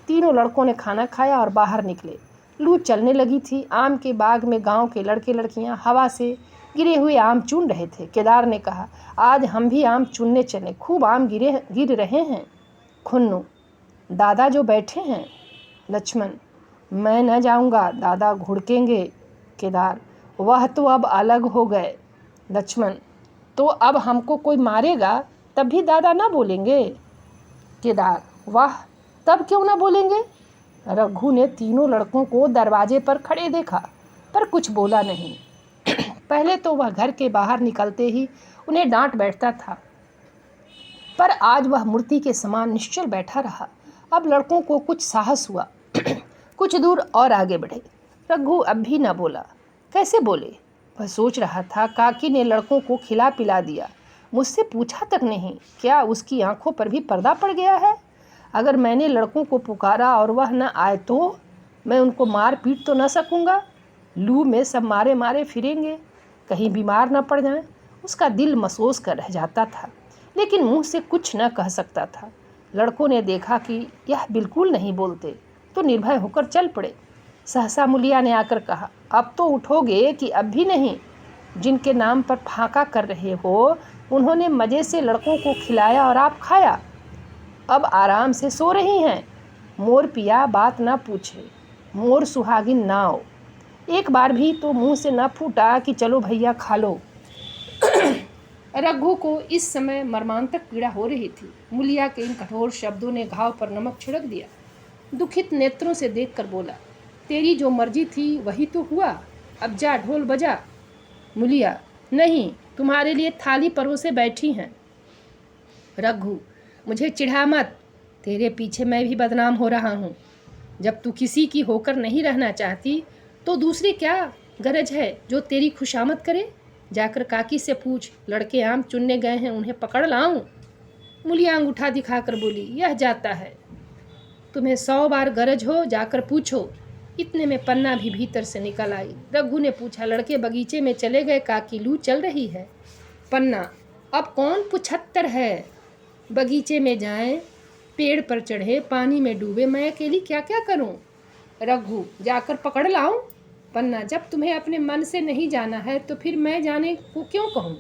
तीनों लड़कों ने खाना खाया और बाहर निकले। लू चलने लगी थी। आम के बाग में गांव के लड़के लड़कियां हवा से गिरे हुए आम चुन रहे थे। केदार ने कहा, आज हम भी आम चुनने चले, खूब आम गिर रहे हैं। खुन्नू, दादा जो बैठे हैं। लक्ष्मण, मैं न जाऊंगा, दादा घुड़केंगे। केदार, वह तो अब अलग हो गए। लक्ष्मण, तो अब हमको कोई मारेगा तब भी दादा ना बोलेंगे। केदार, वाह, तब क्यों ना बोलेंगे। रघु ने तीनों लड़कों को दरवाजे पर खड़े देखा, पर कुछ बोला नहीं। पहले तो वह घर के बाहर निकलते ही उन्हें डांट बैठता था, पर आज वह मूर्ति के समान निश्चल बैठा रहा। अब लड़कों को कुछ साहस हुआ। कुछ दूर और आगे बढ़े। रघु अब भी न बोला। कैसे बोले? वह सोच रहा था। काकी ने लड़कों को खिला पिला दिया, मुझसे पूछा तक नहीं। क्या उसकी आंखों पर भी पर्दा पड़ गया है? अगर मैंने लड़कों को पुकारा और वह न आए तो मैं उनको मार पीट तो न सकूंगा। लू में सब मारे मारे फिरेंगे, कहीं बीमार न पड़ जाएं। उसका दिल महसूस कर रह जाता था, लेकिन मुंह से कुछ न कह सकता था। लड़कों ने देखा कि यह बिल्कुल नहीं बोलते, तो निर्भय होकर चल पड़े। सहसा मुलिया ने आकर कहा, अब तो उठोगे कि अब भी नहीं? जिनके नाम पर फाका कर रहे हो, उन्होंने मज़े से लड़कों को खिलाया और आप खाया, अब आराम से सो रही हैं। मोर पिया बात ना पूछे, मोर सुहागिन नाव। एक बार भी तो मुंह से न फूटा कि चलो भैया खा लो। रघु को इस समय मर्मांतक पीड़ा हो रही थी। मुलिया के इन कठोर शब्दों ने घाव पर नमक छिड़क दिया। दुखित नेत्रों से देखकर बोला, तेरी जो मर्जी थी वही तो हुआ, अब जा ढोल बजा। मुलिया, नहीं, तुम्हारे लिए थाली परोसे बैठी हैं। रघु, मुझे चिढ़ा मत, तेरे पीछे मैं भी बदनाम हो रहा हूँ। जब तू किसी की होकर नहीं रहना चाहती तो दूसरी क्या गरज है जो तेरी खुशामद करे? जाकर काकी से पूछ, लड़के आम चुनने गए हैं, उन्हें पकड़ लाऊं? मुलिया अंगूठा दिखाकर बोली, यह जाता है, तुम्हें 100 बार गरज हो जाकर पूछो। इतने में पन्ना भी भीतर से निकल आई। रघु ने पूछा, लड़के बगीचे में चले गए काकी, लू चल रही है। पन्ना, अब कौन 75 है? बगीचे में जाएं, पेड़ पर चढ़े, पानी में डूबे, मैं अकेली क्या क्या करूं? रघु, जाकर पकड़ लाऊं? पन्ना, जब तुम्हें अपने मन से नहीं जाना है तो फिर मैं जाने को क्यों कहूं?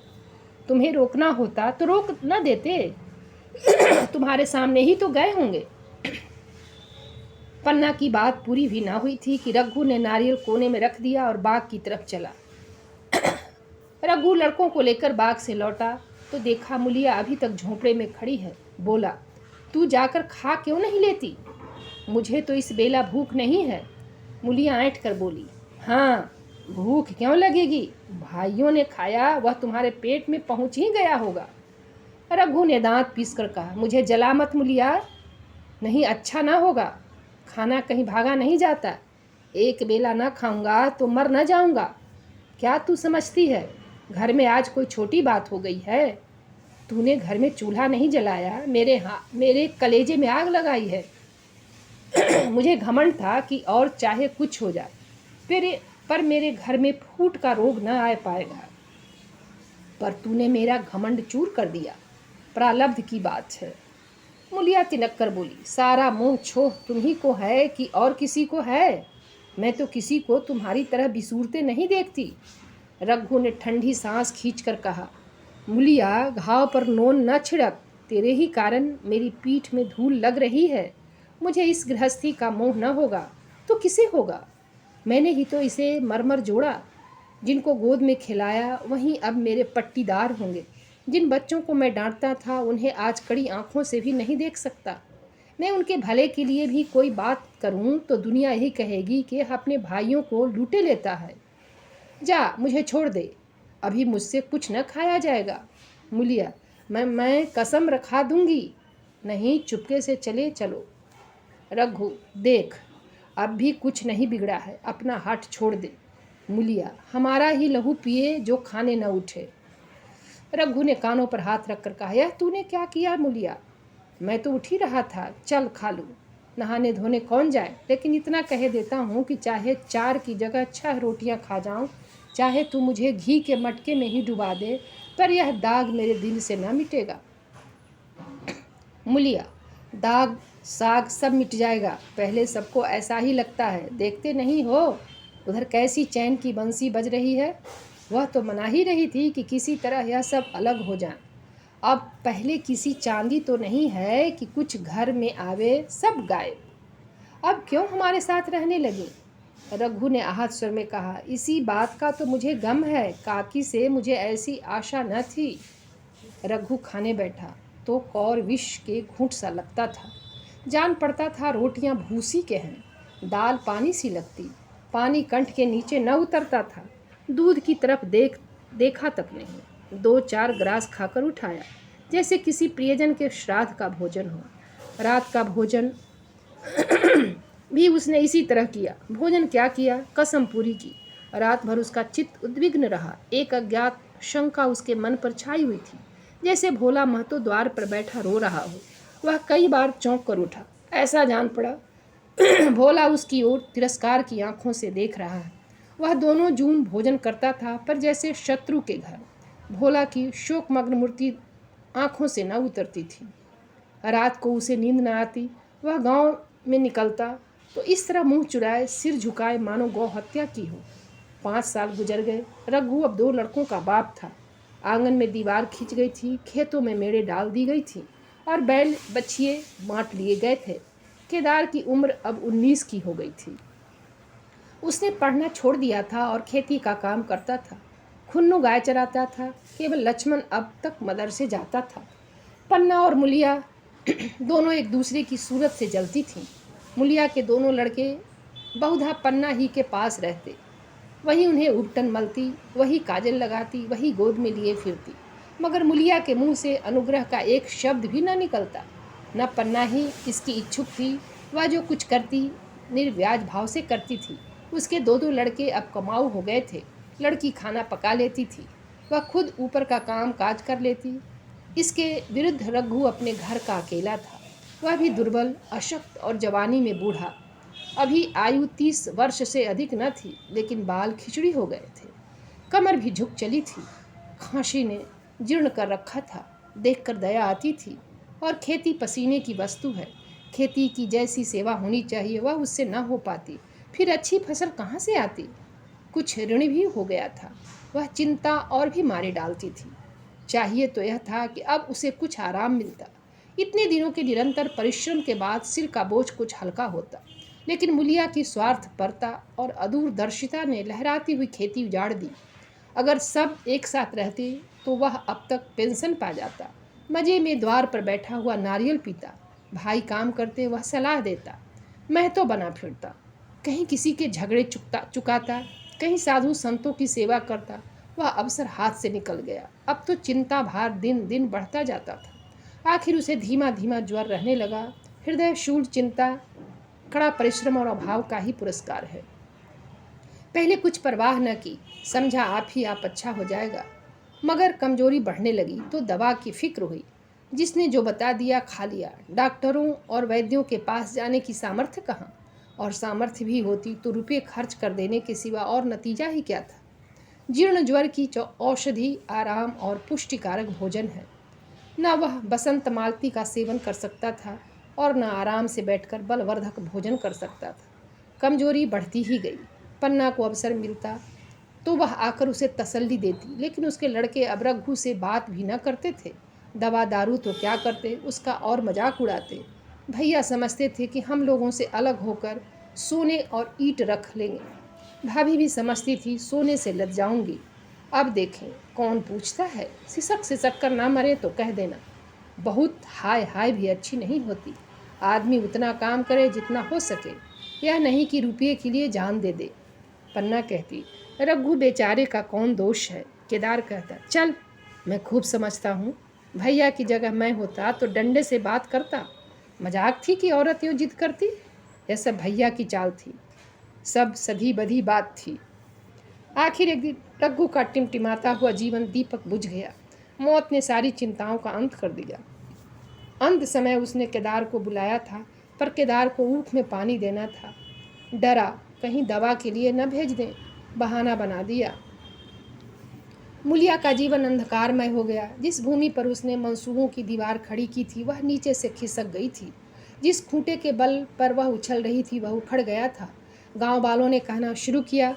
तुम्हें रोकना होता तो रोक न देते, तुम्हारे सामने ही तो गए होंगे। पन्ना की बात पूरी भी ना हुई थी कि रघु ने नारियल कोने में रख दिया और बाग की तरफ चला। रघु लड़कों को लेकर बाग से लौटा तो देखा मुलिया अभी तक झोंपड़े में खड़ी है। बोला, तू जाकर खा क्यों नहीं लेती? मुझे तो इस बेला भूख नहीं है। मुलिया ऐंठ कर बोली, हाँ, भूख क्यों लगेगी? भाइयों ने खाया, वह तुम्हारे पेट में पहुंच ही गया होगा। रघु ने दांत पीस कर कहा, मुझे जला मत मुलिया, नहीं अच्छा ना होगा। खाना कहीं भागा नहीं जाता, एक बेला ना खाऊंगा तो मर न जाऊंगा। क्या तू समझती है घर में आज कोई छोटी बात हो गई है? तूने घर में चूल्हा नहीं जलाया, मेरे कलेजे में आग लगाई है। मुझे घमंड था कि और चाहे कुछ हो जाए, पर मेरे घर में फूट का रोग न आ पाएगा, पर तूने मेरा घमंड चूर कर दिया। प्रारब्ध की बात है। मुलिया तिनक कर बोली, सारा मोह छोह तुम्ही को है कि और किसी को है? मैं तो किसी को तुम्हारी तरह बिसूरते नहीं देखती। रघु ने ठंडी सांस खींचकर कहा, मुलिया, घाव पर नोन न छिड़क, तेरे ही कारण मेरी पीठ में धूल लग रही है। मुझे इस गृहस्थी का मोह न होगा तो किसे होगा? मैंने ही तो इसे मरमर जोड़ा। जिनको गोद में खिलाया वहीं अब मेरे पट्टीदार होंगे। जिन बच्चों को मैं डांटता था उन्हें आज कड़ी आंखों से भी नहीं देख सकता। मैं उनके भले के लिए भी कोई बात करूं तो दुनिया यही कहेगी कि अपने भाइयों को लूटे लेता है। जा, मुझे छोड़ दे, अभी मुझसे कुछ न खाया जाएगा। मुलिया, मैं कसम रखा दूंगी, नहीं, चुपके से चले चलो। रघु, देख, अब भी कुछ नहीं बिगड़ा है, अपना हठ छोड़ दे। मूलिया, हमारा ही लहू पिए जो खाने न उठे। रघु ने कानों पर हाथ रखकर कहा, यह तूने क्या किया मूलिया? मैं तो उठ ही रहा था, चल खा लूँ। नहाने धोने कौन जाए, लेकिन इतना कह देता हूँ कि चाहे 4 की जगह 6 रोटियाँ खा जाऊँ, चाहे तू मुझे घी के मटके में ही डुबा दे, पर यह दाग मेरे दिल से न मिटेगा। मूलिया, दाग साग सब मिट जाएगा, पहले सबको ऐसा ही लगता है, देखते नहीं हो उधर कैसी चैन की बंसी बज रही है। वह तो मना ही रही थी कि किसी तरह यह सब अलग हो जाए। अब पहले किसी चांदी तो नहीं है कि कुछ घर में आवे, सब गायब। अब क्यों हमारे साथ रहने लगी? रघु ने आहत स्वर में कहा, इसी बात का तो मुझे गम है, काकी से मुझे ऐसी आशा न थी। रघु खाने बैठा तो कौर विष के घूंट सा लगता था। जान पड़ता था रोटियां भूसी के हैं, दाल पानी सी लगती, पानी कंठ के नीचे न उतरता था। दूध की तरफ देखा तक नहीं। 2-4 ग्रास खाकर उठाया, जैसे किसी प्रियजन के श्राद्ध का भोजन हो। रात का भोजन भी उसने इसी तरह किया। भोजन क्या किया, कसम पूरी की। रात भर उसका चित्त उद्विग्न रहा। एक अज्ञात शंका उसके मन पर छाई हुई थी, जैसे भोला महतो द्वार पर बैठा रो रहा हो। वह कई बार चौंक कर उठा। ऐसा जान पड़ा भोला उसकी ओर तिरस्कार की आंखों से देख रहा है। वह दोनों जून भोजन करता था, पर जैसे शत्रु के घर। भोला की शोकमग्न मूर्ति आंखों से न उतरती थी। रात को उसे नींद न आती। वह गांव में निकलता तो इस तरह मुंह चुराए, सिर झुकाए, मानो गौ हत्या की हो। 5 साल गुजर गए। रघु अब 2 लड़कों का बाप था। आंगन में दीवार खींच गई थी, खेतों में मेड़े डाल दी गई थी और बैल बछिए बांट लिए गए थे। केदार की उम्र अब 19 की हो गई थी। उसने पढ़ना छोड़ दिया था और खेती का काम करता था। खुन्नू गाय चराता था। केवल लक्ष्मण अब तक मदरसे जाता था। पन्ना और मुलिया दोनों एक दूसरे की सूरत से जलती थीं। मुलिया के दोनों लड़के बहुधा पन्ना ही के पास रहते। वही उन्हें उपटन मलती, वही काजल लगाती, वही गोद में लिए फिरती, मगर मुलिया के मुंह से अनुग्रह का एक शब्द भी न निकलता। न पन्ना ही इसकी इच्छुक थी। वह जो कुछ करती निर्व्याज भाव से करती थी। उसके 2 लड़के अब कमाऊ हो गए थे। लड़की खाना पका लेती थी, वह खुद ऊपर का काम काज कर लेती। इसके विरुद्ध रघु अपने घर का अकेला था। वह भी दुर्बल, अशक्त और जवानी में बूढ़ा। अभी आयु 30 वर्ष से अधिक न थी, लेकिन बाल खिचड़ी हो गए थे। कमर भी झुक चली थी। खांसी ने जीर्ण कर रखा था। देखकर दया आती थी। और खेती पसीने की वस्तु है। खेती की जैसी सेवा होनी चाहिए वह उससे न हो पाती, फिर अच्छी फसल कहाँ से आती? कुछ ऋण भी हो गया था। वह चिंता और भी मारे डालती थी। चाहिए तो यह था कि अब उसे कुछ आराम मिलता। इतने दिनों के निरंतर परिश्रम के बाद सिर का बोझ कुछ हल्का होता। लेकिन मुलिया की स्वार्थपरता और अदूरदर्शिता ने लहराती हुई खेती उजाड़ दी। अगर सब एक साथ रहते तो वह अब तक पेंशन पा जाता। मजे में द्वार पर बैठा हुआ नारियल पीता। भाई काम करते, वह सलाह देता। मैं तो बना फिरता, कहीं किसी के झगड़े चुकाता, कहीं साधु संतों की सेवा करता। वह अवसर हाथ से निकल गया। अब तो चिंता भार दिन दिन बढ़ता जाता था। आखिर उसे धीमा धीमा ज्वर रहने लगा। हृदय शूल चिंता कड़ा परिश्रम और अभाव का ही पुरस्कार है। पहले कुछ परवाह न की, समझा आप ही आप अच्छा हो जाएगा। मगर कमजोरी बढ़ने लगी तो दवा की फिक्र हुई। जिसने जो बता दिया खा लिया। डॉक्टरों और वैद्यों के पास जाने की सामर्थ्य कहाँ, और सामर्थ्य भी होती तो रुपये खर्च कर देने के सिवा और नतीजा ही क्या था। जीर्ण ज्वर की औषधि आराम और पुष्टिकारक भोजन है। न वह बसंत मालती का सेवन कर सकता था और न आराम से बैठकर बलवर्धक भोजन कर सकता था। कमजोरी बढ़ती ही गई। पन्ना को अवसर मिलता तो वह आकर उसे तसल्ली देती, लेकिन उसके लड़के अब रघु से बात भी न करते थे। दवा दारू तो क्या करते, उसका और मजाक उड़ाते। भैया समझते थे कि हम लोगों से अलग होकर सोने और ईंट रख लेंगे। भाभी भी समझती थी सोने से लज जाऊंगी। अब देखें कौन पूछता है। सिसक सिसक कर ना मरे तो कह देना। बहुत हाय हाय भी अच्छी नहीं होती। आदमी उतना काम करे जितना हो सके, यह नहीं कि रुपये के लिए जान दे दे। पन्ना कहती, रघु बेचारे का कौन दोष है। केदार कहता, चल मैं खूब समझता हूँ। भैया की जगह मैं होता तो डंडे से बात करता। मजाक थी कि औरत यूँ जिद करती। यह सब भैया की चाल थी, सब सधी बधी बात थी। आखिर एक दिन रघु का टिमटिमाता हुआ जीवन दीपक बुझ गया। मौत ने सारी चिंताओं का अंत कर दिया। अंत समय उसने केदार को बुलाया था, पर केदार को ऊख में पानी देना था। डरा कहीं दवा के लिए न भेज दें, बहाना बना दिया। मुलिया का जीवन अंधकारमय हो गया। जिस भूमि पर उसने मंसूबों की दीवार खड़ी की थी वह नीचे से खिसक गई थी। जिस खूंटे के बल पर वह उछल रही थी वह उखड़ गया था। गांव वालों ने कहना शुरू किया,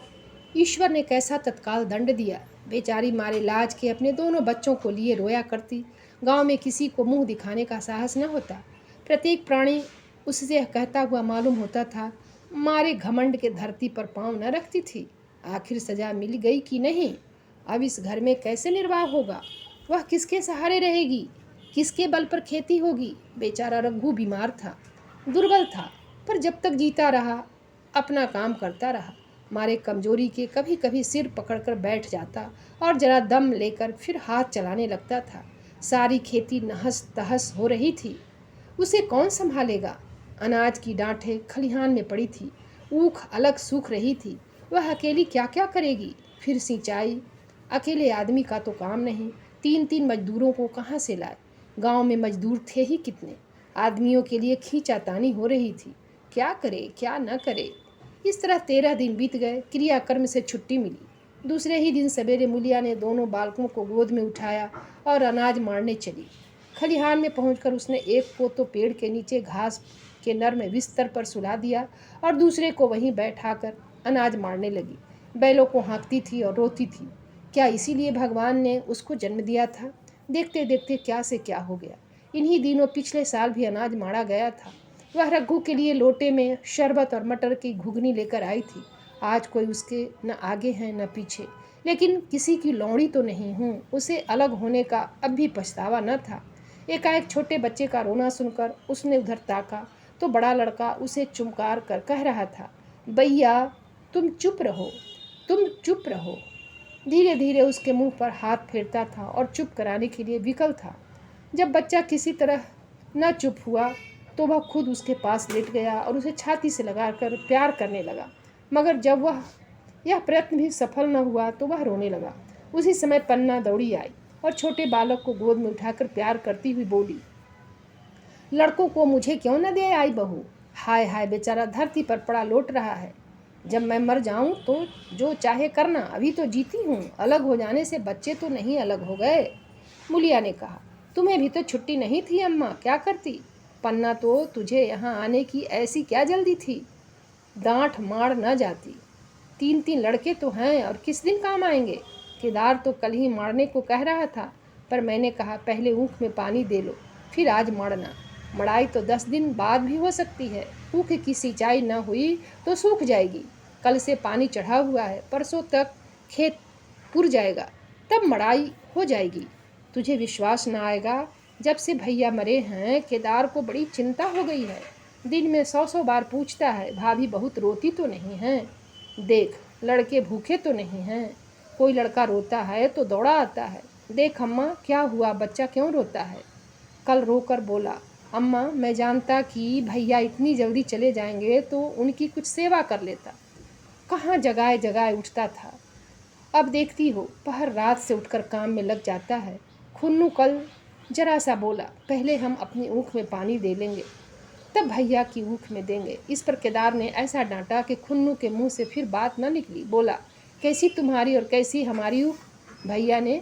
ईश्वर ने कैसा तत्काल दंड दिया। बेचारी मारे लाज के अपने दोनों बच्चों को लिए रोया करती। गांव में किसी को मुंह दिखाने का साहस न होता। प्रत्येक प्राणी उससे कहता हुआ मालूम होता था, मारे घमंड के धरती पर पांव न रखती थी। आखिर सजा मिल गई कि नहीं? अब इस घर में कैसे निर्वाह होगा? वह किसके सहारे रहेगी? किसके बल पर खेती होगी? बेचारा रघु बीमार था, दुर्बल था, पर जब तक जीता रहा अपना काम करता रहा। मारे कमजोरी के कभी कभी सिर पकड़कर बैठ जाता और जरा दम लेकर फिर हाथ चलाने लगता था। सारी खेती नहस तहस हो रही थी। उसे कौन संभालेगा? अनाज की डांठें खलिहान में पड़ी थी, ऊख अलग सूख रही थी। वह अकेली क्या क्या करेगी? फिर सिंचाई, अकेले आदमी का तो काम नहीं। 3-3 मजदूरों को कहाँ से लाए? गांव में मजदूर थे ही कितने। आदमियों के लिए खींचातानी हो रही थी, क्या करे क्या न करे। इस तरह 13 दिन बीत गए। क्रियाकर्म से छुट्टी मिली। दूसरे ही दिन सवेरे मुलिया ने दोनों बालकों को गोद में उठाया और अनाज मारने चली। खलिहान में पहुंचकर उसने एक को तो पेड़ के नीचे घास के नर्म बिस्तर पर सुला दिया और दूसरे को वहीं बैठाकर अनाज मारने लगी। बैलों को हाँकती थी और रोती थी। क्या इसीलिए भगवान ने उसको जन्म दिया था? देखते देखते क्या से क्या हो गया। इन्हीं दिनों पिछले साल भी अनाज मारा गया था। वह रघु के लिए लोटे में शरबत और मटर की घुगनी लेकर आई थी। आज कोई उसके न आगे है न पीछे, लेकिन किसी की लौड़ी तो नहीं हूँ। उसे अलग होने का अब भी पछतावा न था। एकाएक छोटे बच्चे का रोना सुनकर उसने उधर ताका तो बड़ा लड़का उसे चुमकार कर कह रहा था, भैया तुम चुप रहो, तुम चुप रहो। धीरे धीरे उसके मुंह पर हाथ फेरता था और चुप कराने के लिए विकल था। जब बच्चा किसी तरह न चुप हुआ तो वह खुद उसके पास लेट गया और उसे छाती से लगाकर प्यार करने लगा। मगर जब वह यह प्रयत्न भी सफल न हुआ तो वह रोने लगा। उसी समय पन्ना दौड़ी आई और छोटे बालक को गोद में उठाकर प्यार करती हुई बोली, लड़कों को मुझे क्यों न दे आई बहू? हाय हाय, बेचारा धरती पर पड़ा लौट रहा है। जब मैं मर जाऊं तो जो चाहे करना, अभी तो जीती हूँ। अलग हो जाने से बच्चे तो नहीं अलग हो गए। मुलिया ने कहा, तुम्हें भी तो छुट्टी नहीं थी अम्मा, क्या करती? पन्ना तो तुझे यहाँ आने की ऐसी क्या जल्दी थी? डांठ मार न जाती। 3-3 लड़के तो हैं और किस दिन काम आएंगे? केदार तो कल ही मारने को कह रहा था, पर मैंने कहा पहले ऊख में पानी दे लो, फिर आज मारना। मड़ाई तो 10 दिन बाद भी हो सकती है। ऊख की सिंचाई न हुई तो सूख जाएगी। कल से पानी चढ़ा हुआ है, परसों तक खेत पुर जाएगा, तब मड़ाई हो जाएगी। तुझे विश्वास न आएगा, जब से भैया मरे हैं केदार को बड़ी चिंता हो गई है। दिन में 100-100 बार पूछता है, भाभी बहुत रोती तो नहीं है? देख लड़के भूखे तो नहीं हैं? कोई लड़का रोता है तो दौड़ा आता है। देख अम्मा क्या हुआ, बच्चा क्यों रोता है? कल रोकर बोला, अम्मा मैं जानता कि भैया इतनी जल्दी चले जाएंगे तो उनकी कुछ सेवा कर लेता। कहाँ जगाए जगाए उठता था। अब देखती हो पहर रात से उठकर काम में लग जाता है। खुन्नू कल जरा सा बोला, पहले हम अपनी ऊख में पानी दे लेंगे, तब भैया की ऊख में देंगे। इस पर केदार ने ऐसा डांटा कि खुन्नू के मुंह से फिर बात न निकली। बोला, कैसी तुम्हारी और कैसी हमारी ऊख? भैया ने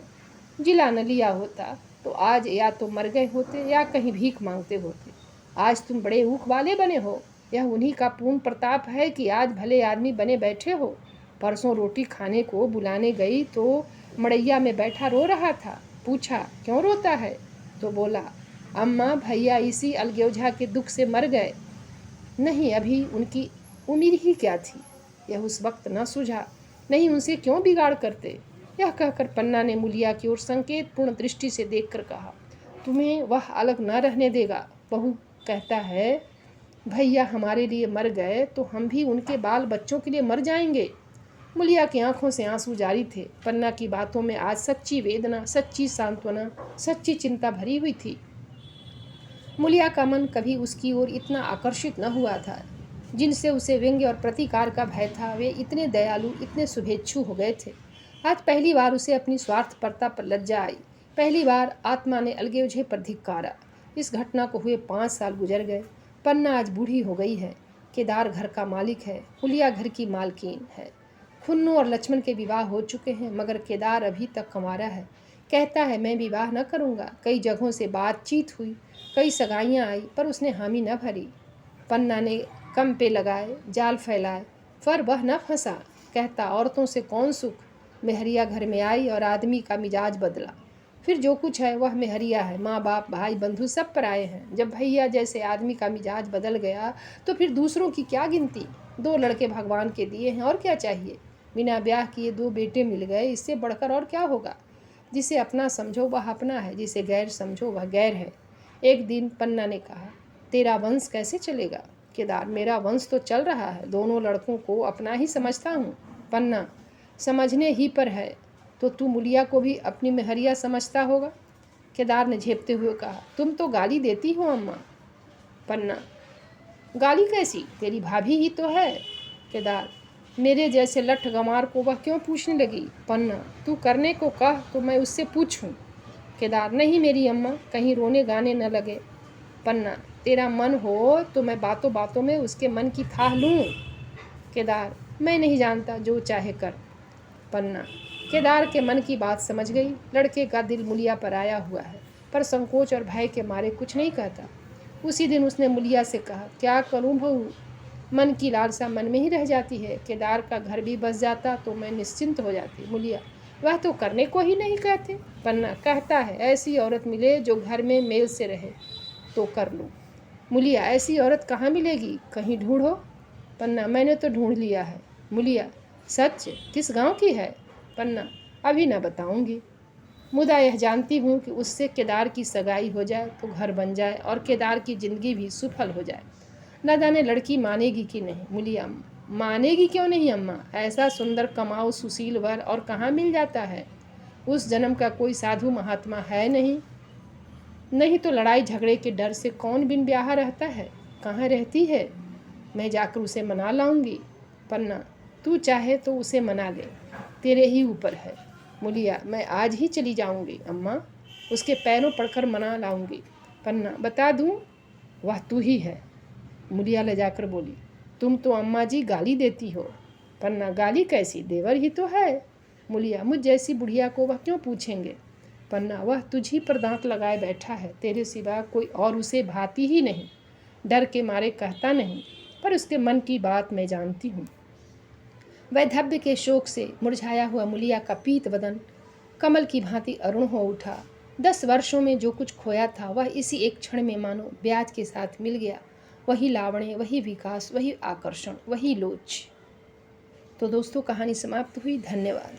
जिला न लिया होता तो आज या तो मर गए होते या कहीं भीख मांगते होते। आज तुम बड़े ऊख वाले बने हो। यह उन्हीं का पूर्ण प्रताप है कि आज भले आदमी बने बैठे हो। परसों रोटी खाने को बुलाने गई तो मड़ैया में बैठा रो रहा था। पूछा क्यों रोता है? तो बोला, अम्मा भैया इसी अलगोजा के दुख से मर गए। नहीं अभी उनकी उम्र ही क्या थी, यह उस वक्त न सूझा। नहीं उनसे क्यों बिगाड़ करते? यह कहकर पन्ना ने मुलिया की ओर संकेतपूर्ण दृष्टि से देखकर कहा, तुम्हें वह अलग न रहने देगा। बहू कहता है, भैया हमारे लिए मर गए तो हम भी उनके बाल बच्चों के लिए मर जाएंगे। मुलिया की आंखों से आंसू जारी थे। पन्ना की बातों में आज सच्ची वेदना, सच्ची सांत्वना, सच्ची चिंता भरी हुई थी। मुलिया का मन कभी उसकी ओर इतना आकर्षित न हुआ था। जिनसे उसे व्यंग्य और प्रतिकार का भय था, वे इतने दयालु, इतने शुभेच्छु हो गए थे। आज पहली बार उसे अपनी स्वार्थपरता पर लज्जा आई। पहली बार आत्मा ने अलगे उझे पर धिक्कारा। इस घटना को हुए 5 साल गुजर गए। पन्ना आज बूढ़ी हो गई है। केदार घर का मालिक है, मुलिया घर की मालकिन है। खुन्नू और लक्ष्मण के विवाह हो चुके हैं, मगर केदार अभी तक कंवारा है। कहता है मैं विवाह न करूँगा। कई जगहों से बातचीत हुई, कई सगाइयाँ आई, पर उसने हामी न भरी। पन्ना ने कंपे लगाए, जाल फैलाए, पर वह न फंसा। कहता औरतों से कौन सुख। मेहरिया घर में आई और आदमी का मिजाज बदला। फिर जो कुछ है वह मेहरिया है। माँ बाप, भाई बंधु सब पर आए हैं। जब भैया जैसे आदमी का मिजाज बदल गया तो फिर दूसरों की क्या गिनती। 2 लड़के भगवान के दिए हैं, और क्या चाहिए। बिना ब्याह किए 2 बेटे मिल गए, इससे बढ़कर और क्या होगा। जिसे अपना समझो वह अपना है, जिसे गैर समझो वह गैर है। एक दिन पन्ना ने कहा, तेरा वंश कैसे चलेगा। केदार, मेरा वंश तो चल रहा है। दोनों लड़कों को अपना ही समझता हूँ। पन्ना, समझने ही पर है तो तू मुलिया को भी अपनी मेहरिया समझता होगा। केदार ने झेपते हुए कहा, तुम तो गाली देती हो अम्मा। पन्ना, गाली कैसी, तेरी भाभी ही तो है। केदार, मेरे जैसे लठ गंवार को वह क्यों पूछने लगी। पन्ना, तू करने को कह तो मैं उससे पूछूं। केदार, नहीं मेरी अम्मा, कहीं रोने गाने न लगे। पन्ना, तेरा मन हो तो मैं बातों बातों में उसके मन की थाह लूँ। केदार, मैं नहीं जानता, जो चाहे कर। पन्ना, केदार के मन की बात समझ गई। लड़के का दिल मुलिया पर आया हुआ है, पर संकोच और भय के मारे कुछ नहीं कहता। उसी दिन उसने मुलिया से कहा, क्या करूं बहू, मन की लालसा मन में ही रह जाती है। केदार का घर भी बस जाता तो मैं निश्चिंत हो जाती। मुलिया, वह तो करने को ही नहीं कहते। पन्ना, कहता है ऐसी औरत मिले जो घर में मेल से रहे तो कर लूँ। मुलिया, ऐसी औरत कहाँ मिलेगी, कहीं ढूंढो। पन्ना, मैंने तो ढूंढ लिया है। मुलिया, सच, किस गांव की है। पन्ना, अभी न बताऊंगी। मुदा यह जानती हूँ कि उससे केदार की सगाई हो जाए तो घर बन जाए और केदार की जिंदगी भी सुफल हो जाए। न जाने लड़की मानेगी कि नहीं। मुलिया, मानेगी क्यों नहीं अम्मा, ऐसा सुंदर कमाऊ सुशील वर और कहाँ मिल जाता है। उस जन्म का कोई साधु महात्मा है नहीं। नहीं तो लड़ाई झगड़े के डर से कौन बिन ब्याह रहता है। कहाँ रहती है, मैं जाकर उसे मना लाऊंगी। पन्ना, तू चाहे तो उसे मना ले, तेरे ही ऊपर है। मुलिया, मैं आज ही चली जाऊंगी अम्मा, उसके पैरों पड़कर मना लाऊंगी। पन्ना, बता दूं, वह तू ही है। मुलिया ले जाकर बोली, तुम तो अम्मा जी गाली देती हो। पन्ना, गाली कैसी, देवर ही तो है। मुलिया, मुझ जैसी बुढ़िया को वह क्यों पूछेंगे। पन्ना, वह तुझी पर दांत लगाए बैठा है, तेरे सिवा कोई और उसे भाती ही नहीं। डर के मारे कहता नहीं, पर उसके मन की बात मैं जानती हूँ। वैधव्य के शोक से मुरझाया हुआ मुलिया का पीत बदन कमल की भांति अरुण हो उठा। 10 वर्षों में जो कुछ खोया था वह इसी एक क्षण में मानो ब्याज के साथ मिल गया। वही लावण्य, वही विकास, वही आकर्षण, वही लोच। तो दोस्तों, कहानी समाप्त हुई। धन्यवाद।